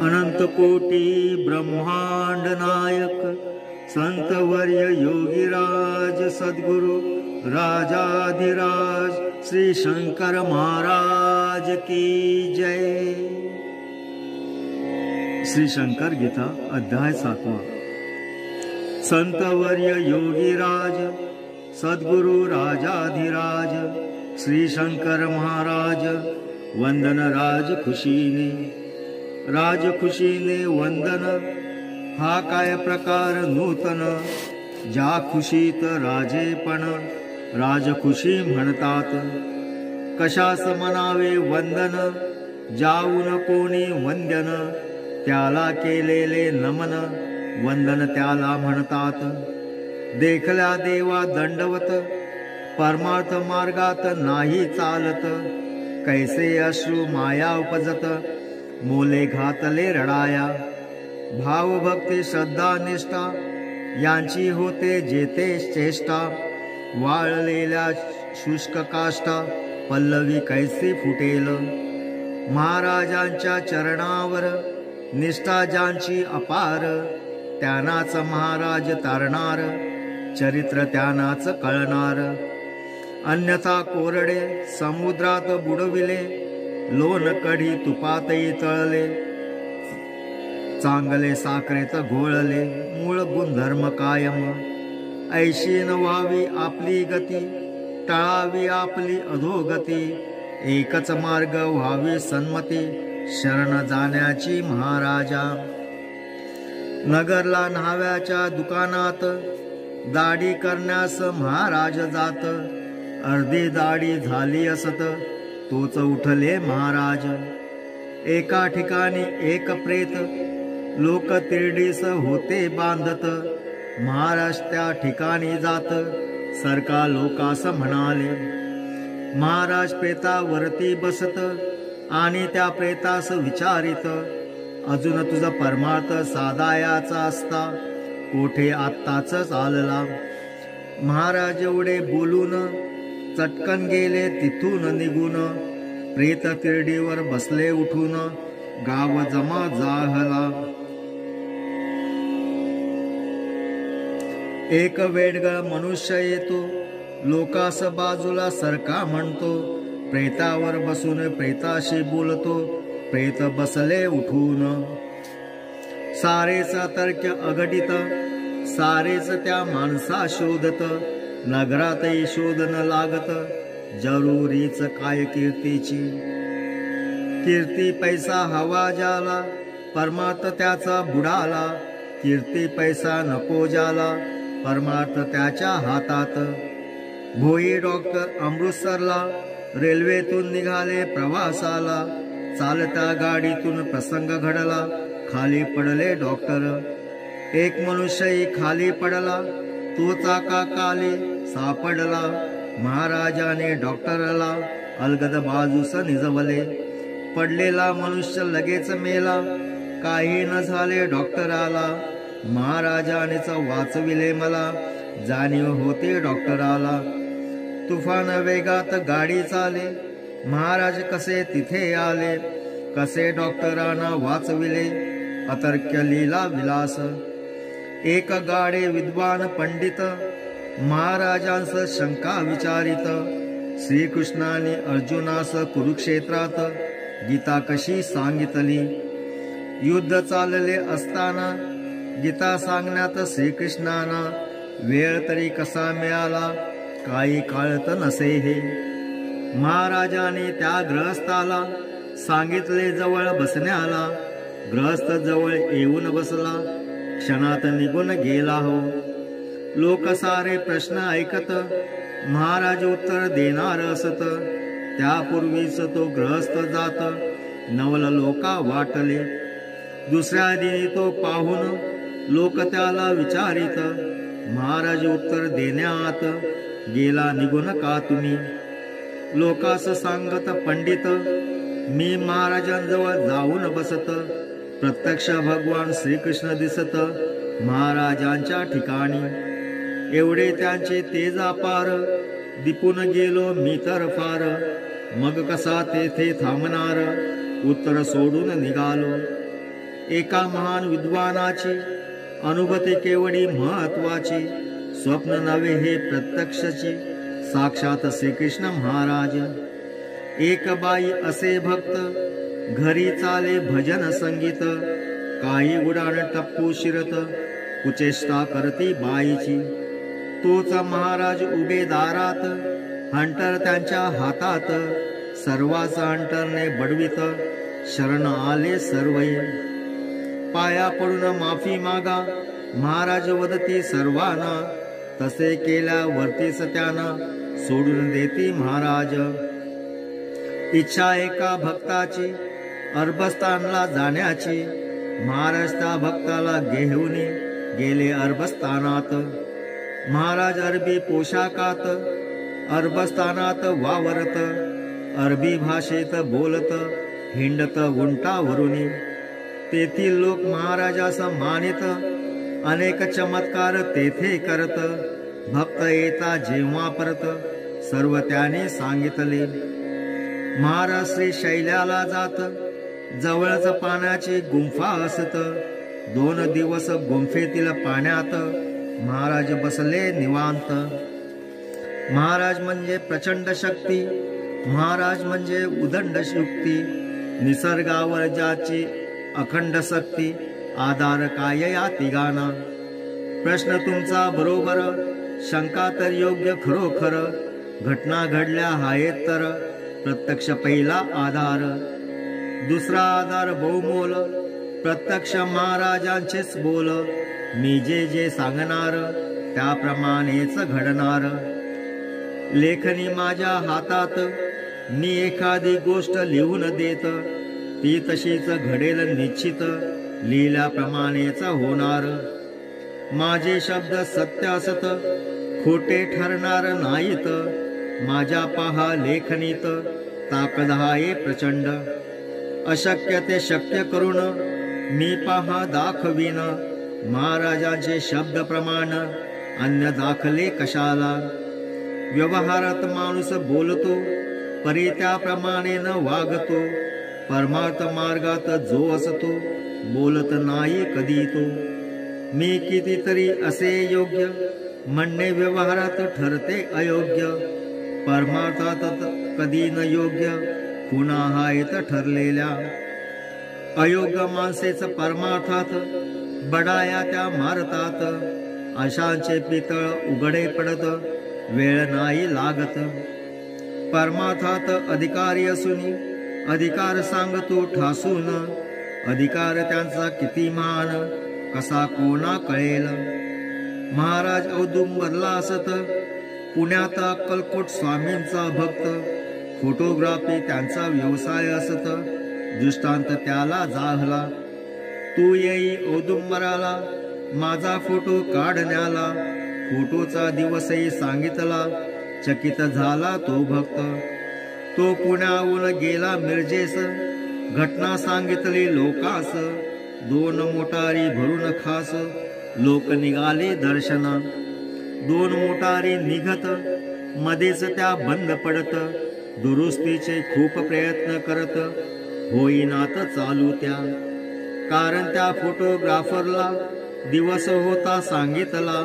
अनंत कोटी ब्रह्मांड नायक संतवर्य योगीराज सद्गुरु राजाधिराज श्री शंकर महाराज की जय। श्री शंकर गीता अध्याय 7। संतवर्य योगीराज सद्गुरु राजाधिराज श्री शंकर महाराज वंदन राजखुशीने वंदन। हा काय प्रकार नूतन, ज्या खुशीत राजेपण राजखुशी म्हणतात। कशास म्हणावे वंदन, जाऊन कोणी वंद्यन, त्याला केलेले नमन वंदन त्याला म्हणतात। देखल्या देवा दंडवत, परमार्थ मार्गात नाही चालत। कैसे अश्रू माया उपजत, मोले घातले रडाया। भाव भक्ती श्रद्धा निष्ठा यांची होते जेते चेष्टा। वाळलेल्या शुष्क काष्टा पल्लवी कैसे फुटेल। महाराजांच्या चरणावर निष्ठा ज्यांची अपार, त्यांनाच महाराज तारणार, चरित्र त्यांनाच कळणार। अन्यथा कोरडे समुद्रात बुडविले, लोण कढी तुपातही तळले। चांगले साखरेत घोळले, मूळ गुणधर्म कायम। ऐशी न व्हावी आपली गती, टाळावी आपली अधोगती। एकच मार्ग व्हावी सन्मती, शरण जाण्याची महाराजा। नगरला न्हाव्याच्या दुकानात, दाढी करण्यास महाराज जात। अर्धी दाढी झाली असत, तोच उठले महाराज। एका ठिकाणी एक प्रेत, लोक तिरडीस होते बांधत। महाराज त्या ठिकाणी जात, सरका लोकास म्हणाले। महाराज प्रेतावरती बसत, आणि त्या प्रेतास विचारित। अजून तुझा परमार्थ साधायाचा असता, कोठे आत्ताच चालला। महाराज एवढे बोलून चटकन गेले तिथून निघून। प्रेत तिरडीवर बसले उठून, गाव जमा जाहला। एक वेडगळ मनुष्य येतो, लोकास बाजूला सरका म्हणतो। प्रेतावर बसून प्रेताशी बोलतो, प्रेत बसले उठून। सारेच तर्क अघटित, सारेच त्या माणसा शोधत। नगरातही शोध न लागत, जरुरीच काय कीर्तीची। कीर्ती पैसा हवा ज्याला, परमार्थ त्याचा बुडाला। कीर्ती पैसा नको ज्याला, परमार्थ त्याच्या हातात। भोई डॉक्टर अमृतसरला, रेल्वेतून निघाले प्रवासाला। चालत्या गाडीतून प्रसंग घडला, खाली पडले डॉक्टर। एक मनुष्यही खाली पडला, तो चाकाखाली सापडला। महाराजाने डॉक्टरला अलगद बाजूस निजवले। पडलेला मनुष्य लगेच मेला, काही न झाले डॉक्टराला। महाराजानेच वाचविले मला, जाणीव होते डॉक्टराला। तुफान वेगात गाडी चाले, महाराज कसे तिथे आले। कसे डॉक्टरांना वाचविले, अतर्क्य लीला विलास। एक गाडे विद्वान पंडित, महाराजांस शंका विचारित। श्रीकृष्णाने अर्जुनास कुरुक्षेत्रात, गीता कशी सांगितली। युद्ध चालले असताना, गीता सांगण्यात श्रीकृष्णांना वेळ तरी कसा मिळाला, काही कळत नसे हे। महाराजाने त्या गृहस्थाला सांगितले जवळ बसण्याला। गृहस्थ जवळ येऊन बसला, क्षणात निघून गेला हो। लोक सारे प्रश्न ऐकत, महाराज उत्तर देणार असत। त्यापूर्वीच तो गृहस्थ जात, नवल लोका वाटले। दुसऱ्या दिनी तो पाहून, लोक त्याला विचारित। महाराज उत्तर देण्यात, गेला निघून का तुम्ही। लोकास सांगत पंडित, मी महाराजांजवळ जाऊन बसत। प्रत्यक्ष भगवान श्रीकृष्ण दिसत, महाराजांच्या ठिकाणी। एवढे त्यांचे तेज अपार, दिपून गेलो मी तर फार। मग कसा तेथे थांबणार, उत्तर सोडून निघालो। एका महान विद्वानाची अनुभूती केवढी महत्वाची, स्वप्न नव्हे हे प्रत्यक्षची, साक्षात श्रीकृष्ण महाराज. एक बाई असे भक्त, घरी चाले भजन संगीत, काही उडाण टप्पू शिरत, कुचेष्टा करती बाईची. तोच महाराज उभे दारात, हंटर त्यांच्या हातात, सर्वाचा हंटरने बडवित, शरण आले सर्वये. पाया पडून माफी मागा, महाराज वदती सर्वांना, तसे केल्यावरतीच त्यांना सोडून देती महाराज. इच्छा एका भक्ताची अरबस्थानला जाण्याची, महाराज त्या भक्ताला घेऊन गेले अरबस्थानात. महाराज अरबी पोशाखात अरबस्थानात वावरत, अरबी भाषेत बोलत, हिंडत उंटावरून. तेथील लोक महाराजास मानित, अनेक चमत्कार तेथे करत. भक्त येता जेव्हा परत, सर्व त्याने सांगितले. महाराज श्री शैल्याला जात, जवळच पाण्याची गुंफा असत. 2 दिवस गुंफेतील पाण्यात महाराज बसले निवांत. महाराज म्हणजे प्रचंड शक्ती, महाराज म्हणजे उदंड युक्ती, निसर्गावर ज्याची अखंड शक्ती, आधार काय या तिघांना. प्रश्न तुमचा बरोबर, शंका तर योग्य खरोखर, घटना घडल्या आहेत तर प्रत्यक्ष पहिला आधार. दुसरा आधार बहुमोल, प्रत्यक्ष महाराजांचेच बोल. मी जे जे सांगणार त्याप्रमाणेच घडणार. लेखनी माझ्या हातात, मी एखादी गोष्ट लिहून देत, ती तशीच घडेल निश्चित, लिहिल्याप्रमाणेच होणार. माझे शब्द सत्य असत, खोटे ठरणार नाहीत. माझ्या पहा लेखनीत ताकद आहे प्रचंड. अशक्य ते शक्य करून मी पहा दाखवीन. महाराजांचे शब्द प्रमाण अन्य दाखले कशाला. व्यवहारात माणूस बोलतो, परी त्याप्रमाणे न वागतो. परमार्थ मार्गात जो असतो, बोलत नाही कधी तो. मी कितीतरी असे योग्य, म्हणणे व्यवहारात ठरते अयोग्य. परमार्थात कधी न योग्य, खुणा आहेत ठरलेल्या. अयोग्य माणसेच परमार्थात, बडाया त्या मारतात. अशांचे पितळ उघडे पडत, वेळ नाही लागत. परमार्थात अधिकारी असून अधिकार सांगतो ठासून. अधिकार त्यांचा किती मान, कसा कोणा कळेल. महाराज औदुंबरला असत, पुण्यात अक्कलकोट स्वामींचा भक्त. फोटोग्राफी त्यांचा व्यवसाय असत, दृष्टांत त्याला जाहला. तू येई औदुंबराला, माझा फोटो काढण्याला. फोटोचा दिवसही सांगितला, चकित झाला तो भक्त. तो पुण्याहून गेला मिरजेस, घटना सांगितली लोकास. 2 मोटारी भरून खास, लोक निघाले दर्शना. 2 मोटारी निघत, मध्येच त्या बंद पडत. दुरुस्तीचे खूप प्रयत्न करत, होईनात चालू त्या. कारण त्या फोटोग्राफरला दिवस होता सांगितला.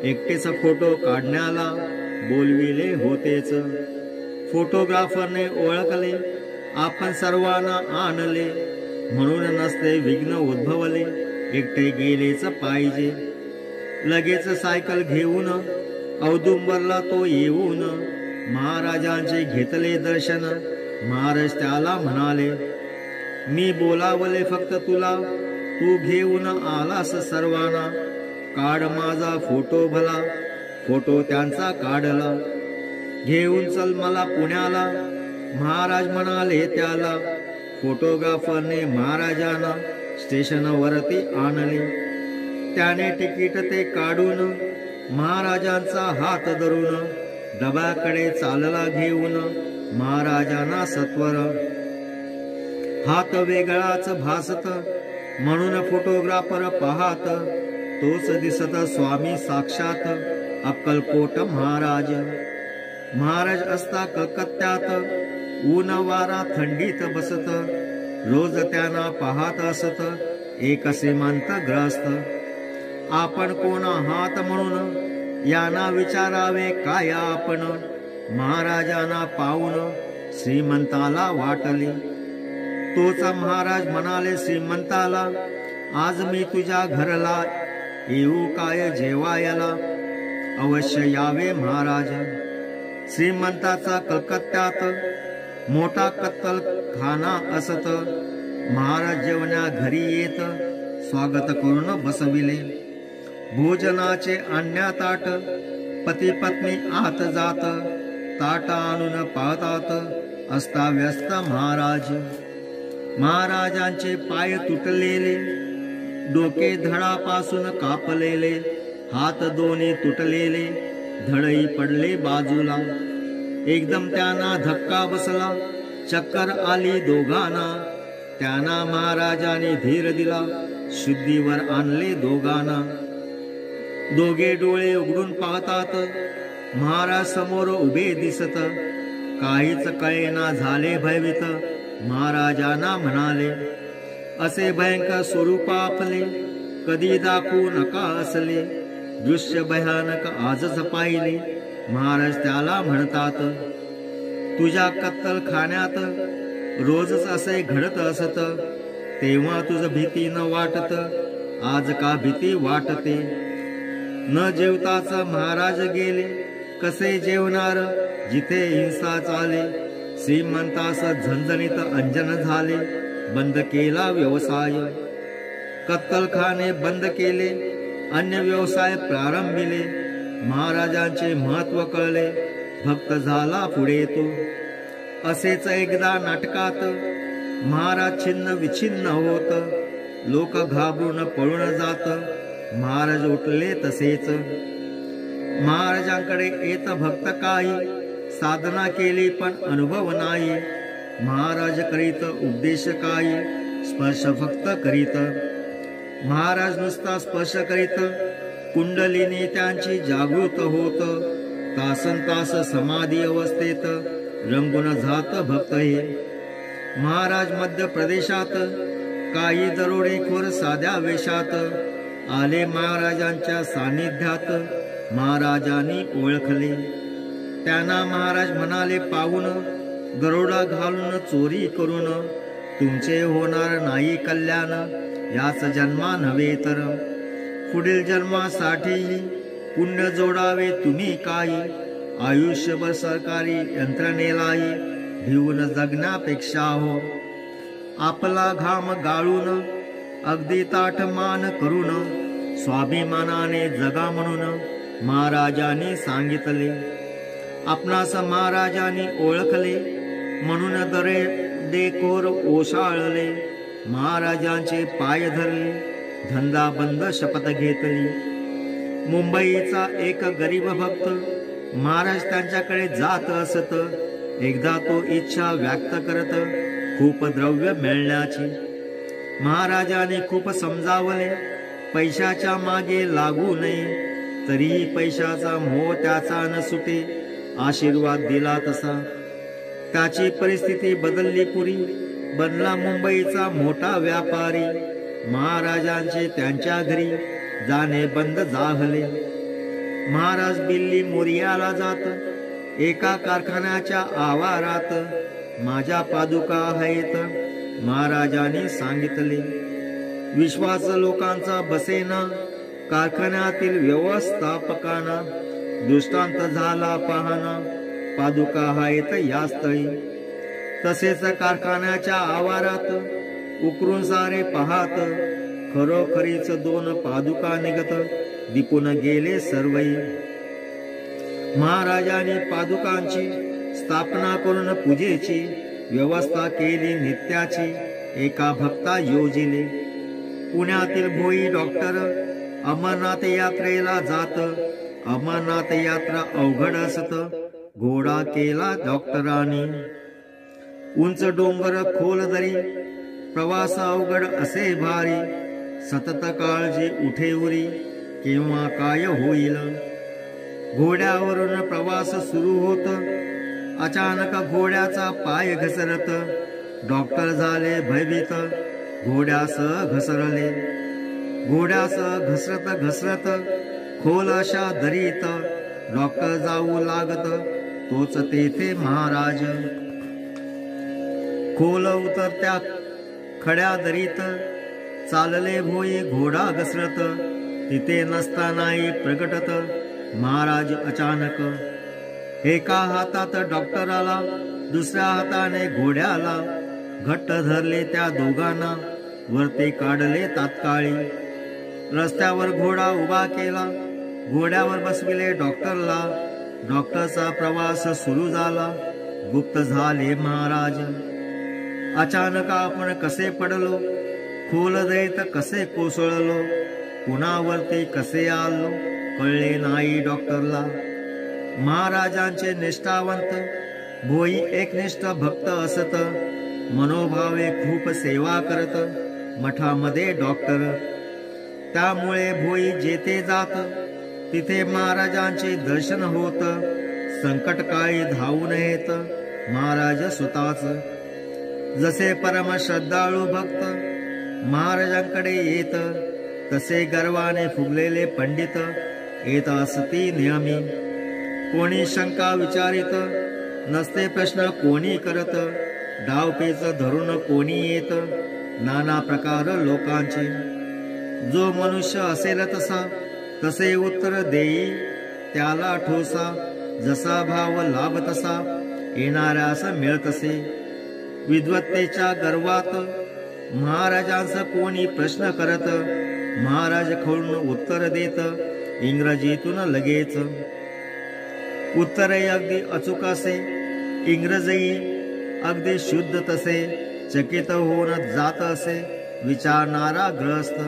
एकटेच फोटो काढण्याला बोलविले होतेच. फोटोग्राफरने ओळखले, आपण सर्वांना आणले. म्हणून नसते विघ्न उद्भवले, एकटे गेलेच पाहिजे. लगेच सायकल घेऊन औदुंबरला तो येऊन. महाराजांचे घेतले दर्शन, महाराज त्याला म्हणाले. मी बोलावले फक्त तुला, तू घेऊन आलास सर्वांना. काढ माझा फोटो भला, फोटो त्यांचा काढला. घेऊन चल मला पुण्याला, महाराज म्हणाले त्याला. फोटोग्राफरने महाराजांना स्टेशनवरती आणले. त्याने तिकीट ते काढून, महाराजांचा हात धरून, डब्याकडे चालला घेऊन महाराजांना सत्वर. हात वेगळाच भासत, म्हणून फोटोग्राफर पाहत. तोच दिसत स्वामी साक्षात, अक्कलकोट महाराज. महाराज असता कलकत्त्यात, ऊन वारा थंडीत बसत. रोज त्यांना पाहत असत, एक श्रीमंत ग्रस्त. आपण कोण आहात म्हणून यांना विचारावे काय आपण. महाराजांना पाहून श्रीमंताला वाटले. तोच महाराज म्हणाले श्रीमंताला, आज मी तुझ्या घरला येऊ काय जेवायला. अवश्य यावे महाराज. श्रीमंताचा कलकत्त्यात मोठा कत्तल खाना असत. महाराज जेवण्या घरी येत स्वागत करून बसविले. भोजनाचे आणण्या ताट. पती पत्नी आत जात ताट आणून पाहतात. अस्ताव्यस्त महाराज. महाराजांचे पाय तुटलेले, डोके धडापासून कापलेले, हात दोन्ही तुटलेले, धडई पडले बाजूला. एकदम त्यांना धक्का बसला, चक्कर आली दोघांना. त्यांना महाराजांनी धीर दिला, शुद्धीवर आणले दोघांना. दोघे डोळे उघडून पाहतात. महाराज समोर उभे दिसत. काहीच कळेना झाले भयभीत. महाराजांना म्हणाले, असे भयंकर स्वरूप आपले कधी दाखवू नका असले. दृश्य भयानक आजच पाहिले. महाराज त्याला म्हणतात, तुझ्या कत्तल खाण्यात रोजच असे घडत असत. तेव्हा तुझ भीती न वाटत, आज का भीती वाटते. न जेवताच महाराज गेले, कसे जेवणार जिथे हिंसा चाले. श्रीमंतास झणझणीत अंजन झाले, बंद केला व्यवसाय. कत्तलखाने बंद केले, अन्य व्यवसाय प्रारंभिले. महाराजांचे महत्व कळले, भक्त झाला पुढे तो. असेच एकदा नाटकात महाराज छिन्न विछिन्न होत. लोक घाबरून पळून जात. महाराज उठले तसेच. महाराजांकडे येत भक्त काही, साधना केली पण अनुभव नाही. महाराज करीत उपदेश काही, स्पर्श फक्त करीत. महाराज नुसता स्पर्श करीत, कुंडलिनी त्यांची जागृत होत. तासन तास समाधी अवस्थेत रंगून जात भक्त हे. महाराज मध्य प्रदेशात काही दरोडेखोर साध्या वेशात आले. महाराजांच्या सानिध्यात महाराजांनी ओळखले. त्यांना महाराज म्हणाले पाहून, दरोडा घालून चोरी करून तुमचे होणार नाही कल्याण. याच जन्मा नव्हे तर पुढील जन्मासाठी पुण्य जोडावे तुम्ही काही. आयुष्यभर सरकारी यंत्रणेलाही भिवून जगण्यापेक्षा हो. आपला घाम गाळून अगदी ताठ मान करून स्वाभिमानाने जगा म्हणून महाराजांनी सांगितले. आपणास महाराजांनी ओळखले म्हणून दरे डेकोर ओशाळले. महाराजांचे पाय धरले, धंदा बंद शपथ घेतली. मुंबईचा एक गरीब भक्त महाराज त्यांच्याकडे जात असत. एकदा तो इच्छा व्यक्त करत खूप द्रव्य मिळण्याची. महाराजांनी खूप समजावले, पैशाच्या मागे लागू नये. तरीही पैशाचा मोह त्याचा न सुटे. आशीर्वाद दिला तसा. त्याची परिस्थिती बदलली पुरी. बनला मुंबईचा मोठा व्यापारी. महाराजांचे त्यांच्या घरी जाणे बंद झाले. महाराज दिल्ली मोरियाला जात. एका कारखान्याच्या आवारात माझ्या पादुका आहेत महाराजांनी सांगितले. विश्वास लोकांचा बसेना. कारखान्यातील व्यवस्थापकांना दृष्टांत झाला पाहना. पादुका आहेत या स्थळी. तसेच कारखान्याच्या आवारात उकरून सारे पाहात खरोखरीच 2 पादुका निघत दिपून गेले सर्वही. महाराजांनी पादुकांची स्थापना करून पूजेची व्यवस्था केली नित्याची. एका भक्ता योजिले. पुण्यातील भोई डॉक्टर अमरनाथ यात्रेला जात. अमरनाथ यात्रा अवघड असत. घोडा केला डॉक्टरांनी. उंच डोंगर खोल दरी, प्रवास अवघड असे भारी. सतत काळजी उठेवरी, केव्हा काय होईल. घोड्यावरून प्रवास सुरू होत. अचानक घोड्याचा पाय घसरत. डॉक्टर झाले भयभीत. घोड्यास घसरले. घोड्यास घसरत घसरत खोल अशा दरीत डॉक्टर जाऊ लागत, तोच तेथे महाराज. खोल उतरत्या खड्या दरीत चालले भोई घोडा घसरत, तिथे नसतानाही प्रगटत महाराज अचानक. एका हातात डॉक्टराला, दुसऱ्या हाताने घोड्याला घट्ट धरले त्या दोघांना, वरती काढले तात्काळी. रस्त्यावर घोडा उभा केला, घोड्यावर बसविले डॉक्टरला. डॉक्टरचा प्रवास सुरू झाला, गुप्त झाले महाराज. अचानक आपण कसे पडलो, खोल दरीत कसे कोसळलो, पुन्हावरती कसे आलो कळले नाही डॉक्टरला. महाराजांचे निष्ठावंत भोई एकनिष्ठ भक्त असत, मनोभावे खूप सेवा करत मठामध्ये डॉक्टर. त्यामुळे भोई जेथे जात तिथे महाराजांचे दर्शन होत. संकटकाळी धावून येत महाराज स्वतःच. जसे परम श्रद्धाळू भक्त महाराजांकडे येत, तसे गर्वाने फुगलेले पंडित येत असती नेहमी. कोणी शंका विचारित नसते, प्रश्न कोणी करत, डावपेच धरून कोणी येत नाना प्रकार लोकांचे. जो मनुष्य असेल तसा तसे उत्तर देई त्याला ठोसा, जसा भाव लाभ तसा येणाऱ्यास मिळतसे. विद्वत्तेच्या गर्वात महाराजांस कोणी प्रश्न करत, महाराज खवळून उत्तर देत इंग्रजीतून लगेच. उत्तरही अगदी अचूक असे, इंग्रजी अगदी शुद्ध तसे. चकित होऊन जात असे विचारणारा ग्रस्त.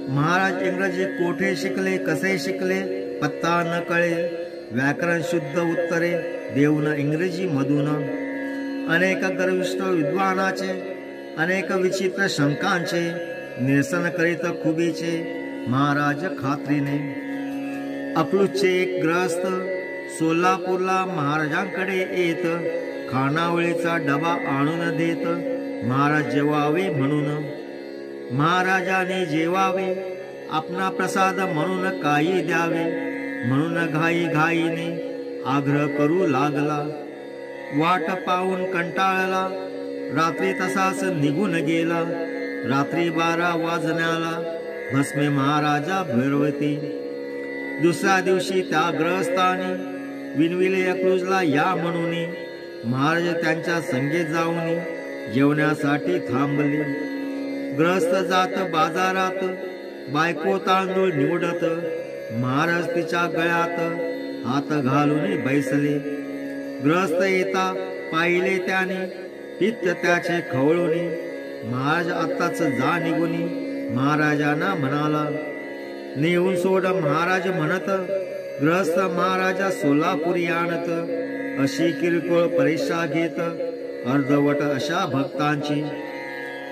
महाराज इंग्रजी कोठे शिकले, कसे शिकले पत्ता न कळे. व्याकरण शुद्ध उत्तरे देऊन इंग्रजी मधून. अनेक गर्विष्ठ विद्वानाचे, अनेक विचित्र शंकांचे निरसन करीत खुबीचे महाराज खात्रीने. अकलूजचे एक ग्रस्त सोलापूरला महाराजांकडे येत, खानावळीचा डबा आणून देत महाराज जेवावे म्हणून. महाराजाने जेवावे, आपला प्रसाद म्हणून काही द्यावे म्हणून घाई घाईने आग्रह करू लागला. वाट पाहून कंटाळला, रात्री तसाच निघून गेला. रात्री 12 वाजण्याला भस्मे महाराजा भैरवती. दुसऱ्या दिवशी त्या ग्रहस्थानी विनविले अकलूजला या म्हणून. महाराज त्यांच्या संगीत जाऊन जेवण्यासाठी थांबले. ग्रहस्थ जात बाजारात, बायको तांदूळ निवडत. महाराज तिच्या गळ्यात हात घालून बैसले. ग्रहस्थ येता पाहिले त्याने, पित्त त्याचे खवळून. महाराज आत्ताच जा निघून. महाराजांना म्हणाला, नेऊन सोड महाराज म्हणत. ग्रहस्थ महाराजा सोलापुरी आणत. अशी किरकोळ परीक्षा घेत अर्धवट अशा भक्तांची.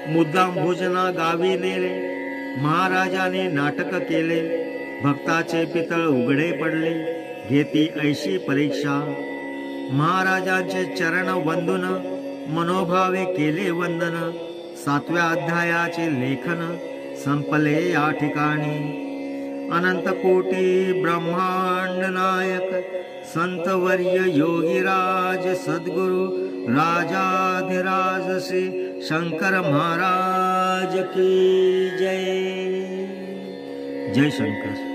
मुद्दाम भोजना गावी नेले, महाराजाने नाटक केले. भक्ताचे पितळ उघडे पडले, घेती ऐशी परीक्षा. महाराजांचे चरण वंदन, मनोभावे केले वंदन. 7व्या अध्यायाचे लेखन संपले या ठिकाणी. अनंत कोटी ब्रह्मांड नायक संतवर्य योगीराज सद्गुरु राजाधिराज श्री शंकर महाराज की जय. जय शंकर.